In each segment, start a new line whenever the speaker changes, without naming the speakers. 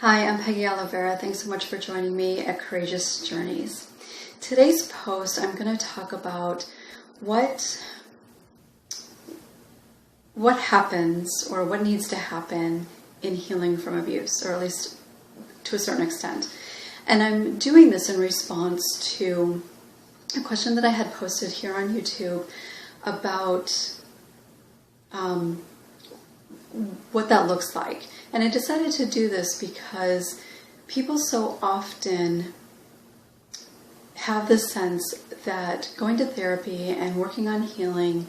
Hi, I'm Peggy Oliveira. Thanks so much for joining me at Courageous Journeys. Today's post, I'm going to talk about what happens or what needs to happen in healing from abuse, or at least to a certain extent. And I'm doing this in response to a question that I had posted here on YouTube about what that looks like. And I decided to do this because people so often have this sense that going to therapy and working on healing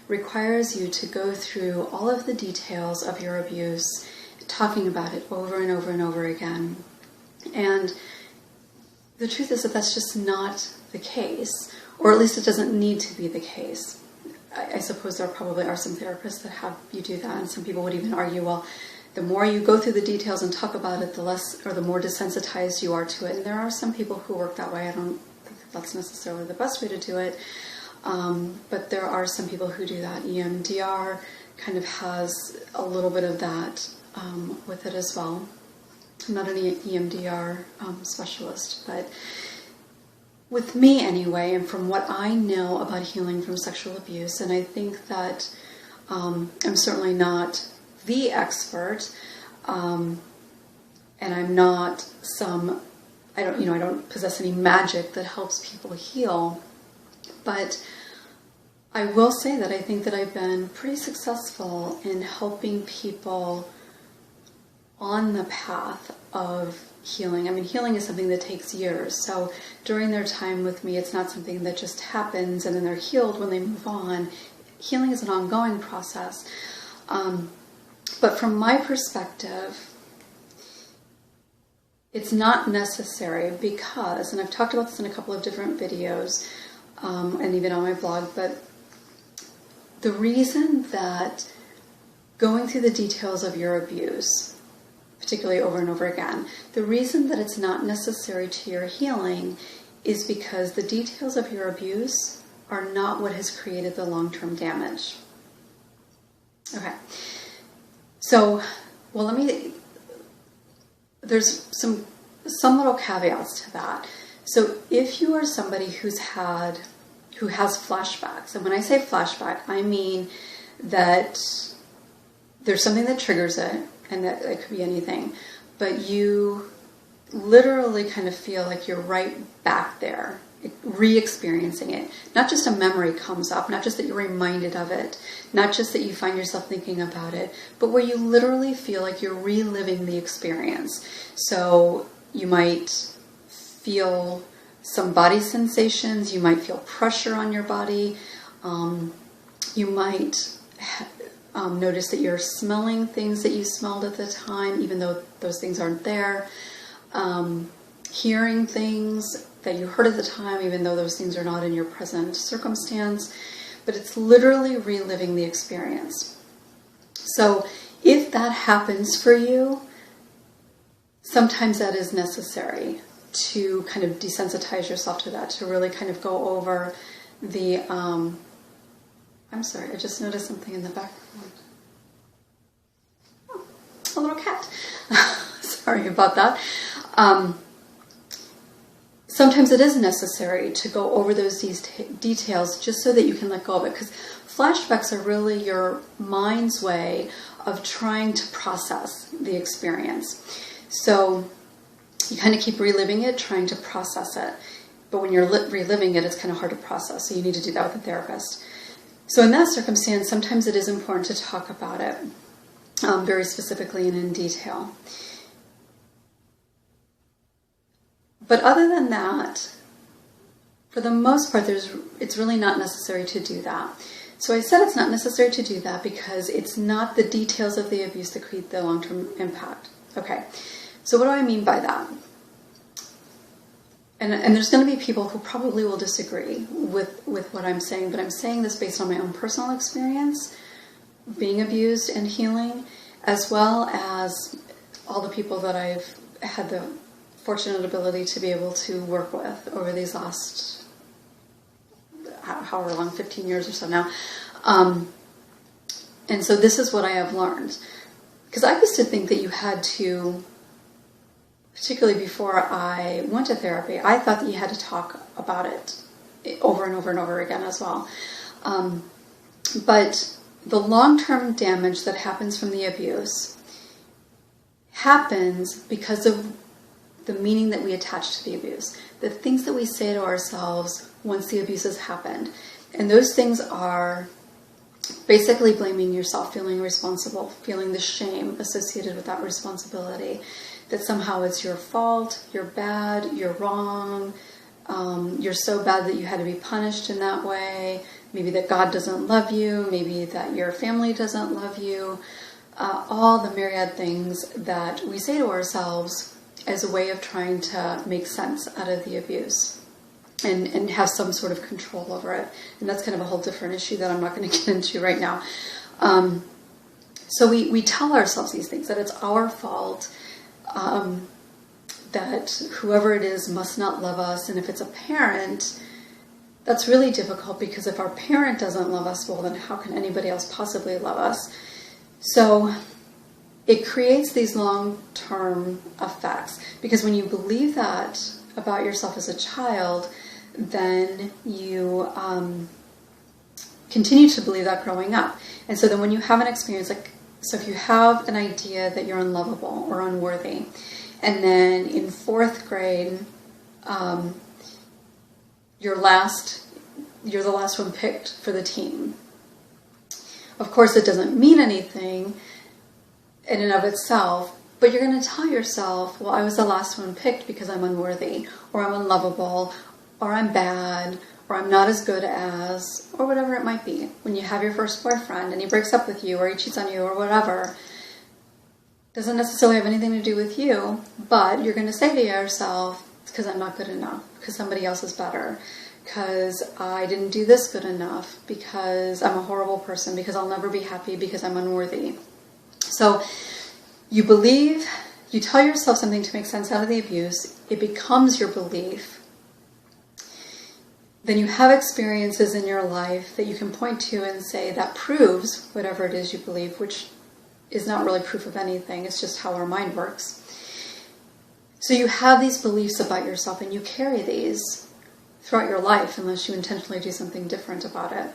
requires you to go through all of the details of your abuse, talking about it over and over and over again. And the truth is that that's just not the case, or at least it doesn't need to be the case. I suppose there probably are some therapists that have you do that, and some people would even argue, well, the more you go through the details and talk about it, the less or the more desensitized you are to it. And there are some people who work that way. I don't think that's necessarily the best way to do it, but there are some people who do that. EMDR kind of has a little bit of that with it as well. I'm not an EMDR specialist, but with me anyway, and from what I know about healing from sexual abuse, and I think that I'm certainly not the expert, and I'm not I don't possess any magic that helps people heal, but I will say that I think that I've been pretty successful in helping people on the path of healing. I mean, healing is something that takes years. So during their time with me, it's not something that just happens and then they're healed when they move on. Healing is an ongoing process. But from my perspective, it's not necessary because, and I've talked about this in a couple of different videos and even on my blog, but the reason that going through the details of your abuse, particularly over and over again, the reason that it's not necessary to your healing is because the details of your abuse are not what has created the long-term damage. Okay. So, well, there's some little caveats to that. So if you are somebody who has flashbacks, and when I say flashback, I mean that there's something that triggers it, and that it could be anything, but you literally kind of feel like you're right back there, re-experiencing it. Not just a memory comes up, not just that you're reminded of it, not just that you find yourself thinking about it, but where you literally feel like you're reliving the experience. So you might feel some body sensations, you might feel pressure on your body, you might notice that you're smelling things that you smelled at the time, even though those things aren't there. Hearing things that you heard at the time, even though those things are not in your present circumstance. But it's literally reliving the experience. So if that happens for you, sometimes that is necessary to kind of desensitize yourself to that, to really kind of go over the... I'm sorry, I just noticed something in the background. Oh, a little cat. Sorry about that. Sometimes it is necessary to go over those details just so that you can let go of it, because flashbacks are really your mind's way of trying to process the experience. So you kind of keep reliving it, trying to process it. But when you're reliving it, it's kind of hard to process, so you need to do that with a therapist. So in that circumstance, sometimes it is important to talk about it very specifically and in detail. But other than that, for the most part, it's really not necessary to do that. So I said it's not necessary to do that because it's not the details of the abuse that create the long-term impact. Okay, so what do I mean by that? And there's going to be people who probably will disagree with what I'm saying, but I'm saying this based on my own personal experience, being abused and healing, as well as all the people that I've had the fortunate ability to be able to work with over these last, however long, 15 years or so now. And so this is what I have learned. Because I used to think that you had to particularly before I went to therapy, I thought that you had to talk about it over and over and over again as well. But the long-term damage that happens from the abuse happens because of the meaning that we attach to the abuse, the things that we say to ourselves once the abuse has happened. And those things are basically blaming yourself, feeling responsible, feeling the shame associated with that responsibility, that somehow it's your fault, you're bad, you're wrong, you're so bad that you had to be punished in that way, maybe that God doesn't love you, maybe that your family doesn't love you, all the myriad things that we say to ourselves as a way of trying to make sense out of the abuse and have some sort of control over it. And that's kind of a whole different issue that I'm not going to get into right now. So we tell ourselves these things, that it's our fault, that whoever it is must not love us. And if it's a parent, that's really difficult, because if our parent doesn't love us, well, then how can anybody else possibly love us? So it creates these long-term effects, because when you believe that about yourself as a child, then you continue to believe that growing up. And so then when you have an experience, like, so if you have an idea that you're unlovable or unworthy, and then in 4th grade, you're the last one picked for the team. Of course, it doesn't mean anything in and of itself, but you're going to tell yourself, well, I was the last one picked because I'm unworthy, or I'm unlovable, or I'm bad, or I'm not as good as, or whatever it might be. When you have your first boyfriend and he breaks up with you, or he cheats on you, or whatever, doesn't necessarily have anything to do with you, but you're going to say to yourself, it's because I'm not good enough, because somebody else is better, because I didn't do this good enough, because I'm a horrible person, because I'll never be happy, because I'm unworthy. So you tell yourself something to make sense out of the abuse, it becomes your belief. Then you have experiences in your life that you can point to and say that proves whatever it is you believe, which is not really proof of anything, it's just how our mind works. So you have these beliefs about yourself, and you carry these throughout your life unless you intentionally do something different about it.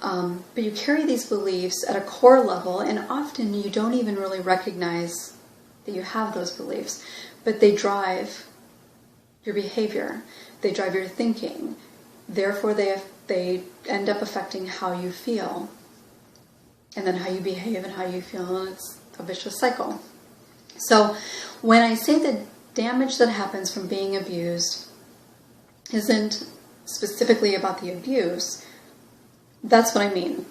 But you carry these beliefs at a core level, and often you don't even really recognize that you have those beliefs, but they drive your behavior, they drive your thinking, therefore they end up affecting how you feel, and then how you behave and how you feel, and it's a vicious cycle. So when I say the damage that happens from being abused isn't specifically about the abuse, that's what I mean.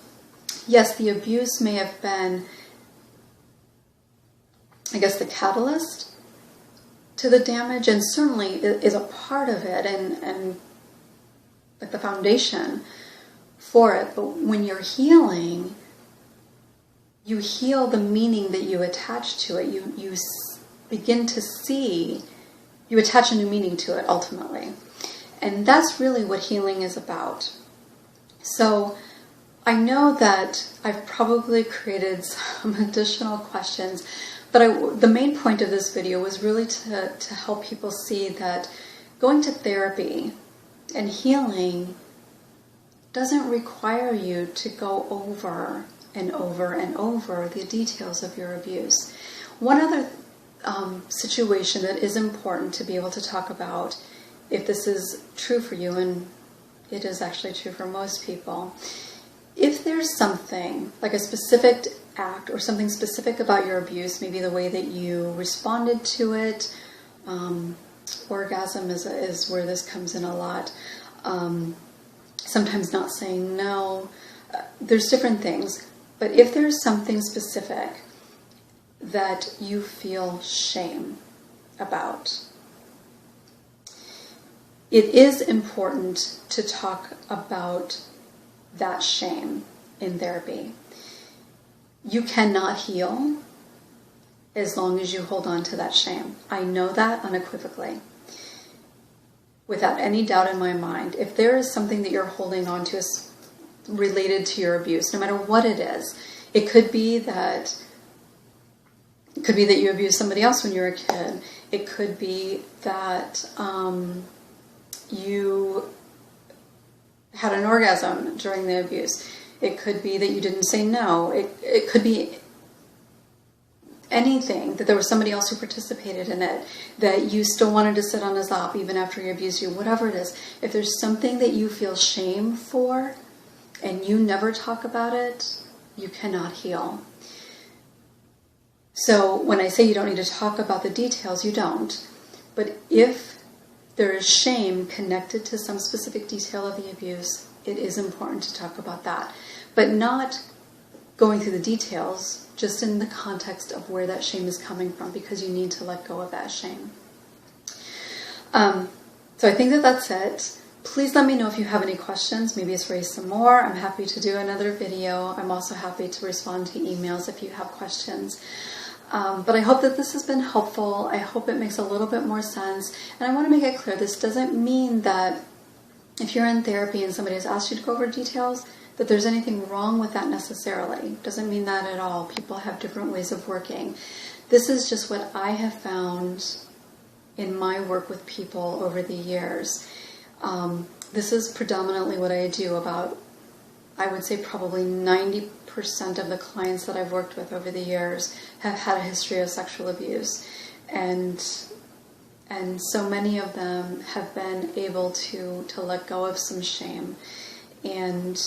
Yes, the abuse may have been, I guess, the catalyst to the damage, and certainly is a part of it, and like the foundation for it. But when you're healing, you heal the meaning that you attach to it. You begin to see, you attach a new meaning to it ultimately. And that's really what healing is about. So I know that I've probably created some additional questions, but the main point of this video was really to help people see that going to therapy and healing doesn't require you to go over and over and over the details of your abuse. One other situation that is important to be able to talk about, if this is true for you, and it is actually true for most people, if there's something, like a specific act or something specific about your abuse, maybe the way that you responded to it, orgasm is where this comes in a lot, sometimes not saying no, there's different things, but if there's something specific that you feel shame about, it is important to talk about that shame in therapy. You cannot heal as long as you hold on to that shame. I know that unequivocally, without any doubt in my mind. If there is something that you're holding on to related to your abuse, no matter what it is, it could be that It could be that you abused somebody else when you were a kid. It could be that you had an orgasm during the abuse. It could be that you didn't say no. It could be anything, that there was somebody else who participated in it, that you still wanted to sit on his lap even after he abused you, whatever it is. If there's something that you feel shame for and you never talk about it, you cannot heal. So when I say you don't need to talk about the details, you don't. But if there is shame connected to some specific detail of the abuse, it is important to talk about that. But not going through the details, just in the context of where that shame is coming from, because you need to let go of that shame. So I think that that's it. Please let me know if you have any questions. Maybe it's raised some more. I'm happy to do another video. I'm also happy to respond to emails if you have questions. But I hope that this has been helpful. I hope it makes a little bit more sense. And I want to make it clear, this doesn't mean that if you're in therapy and somebody has asked you to go over details, that there's anything wrong with that necessarily. Doesn't mean that at all. People have different ways of working. This is just what I have found in my work with people over the years. This is predominantly what I do. About, I would say probably 90% of the clients that I've worked with over the years have had a history of sexual abuse. And so many of them have been able to let go of some shame and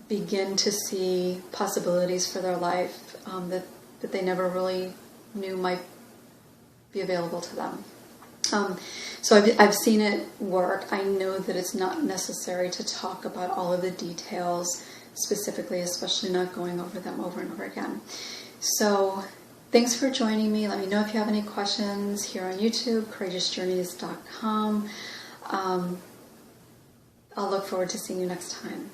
begin to see possibilities for their life that they never really knew might be available to them. So I've seen it work. I know that it's not necessary to talk about all of the details specifically, especially not going over them over and over again. So thanks for joining me. Let me know if you have any questions here on YouTube, courageousjourneys.com. I'll look forward to seeing you next time.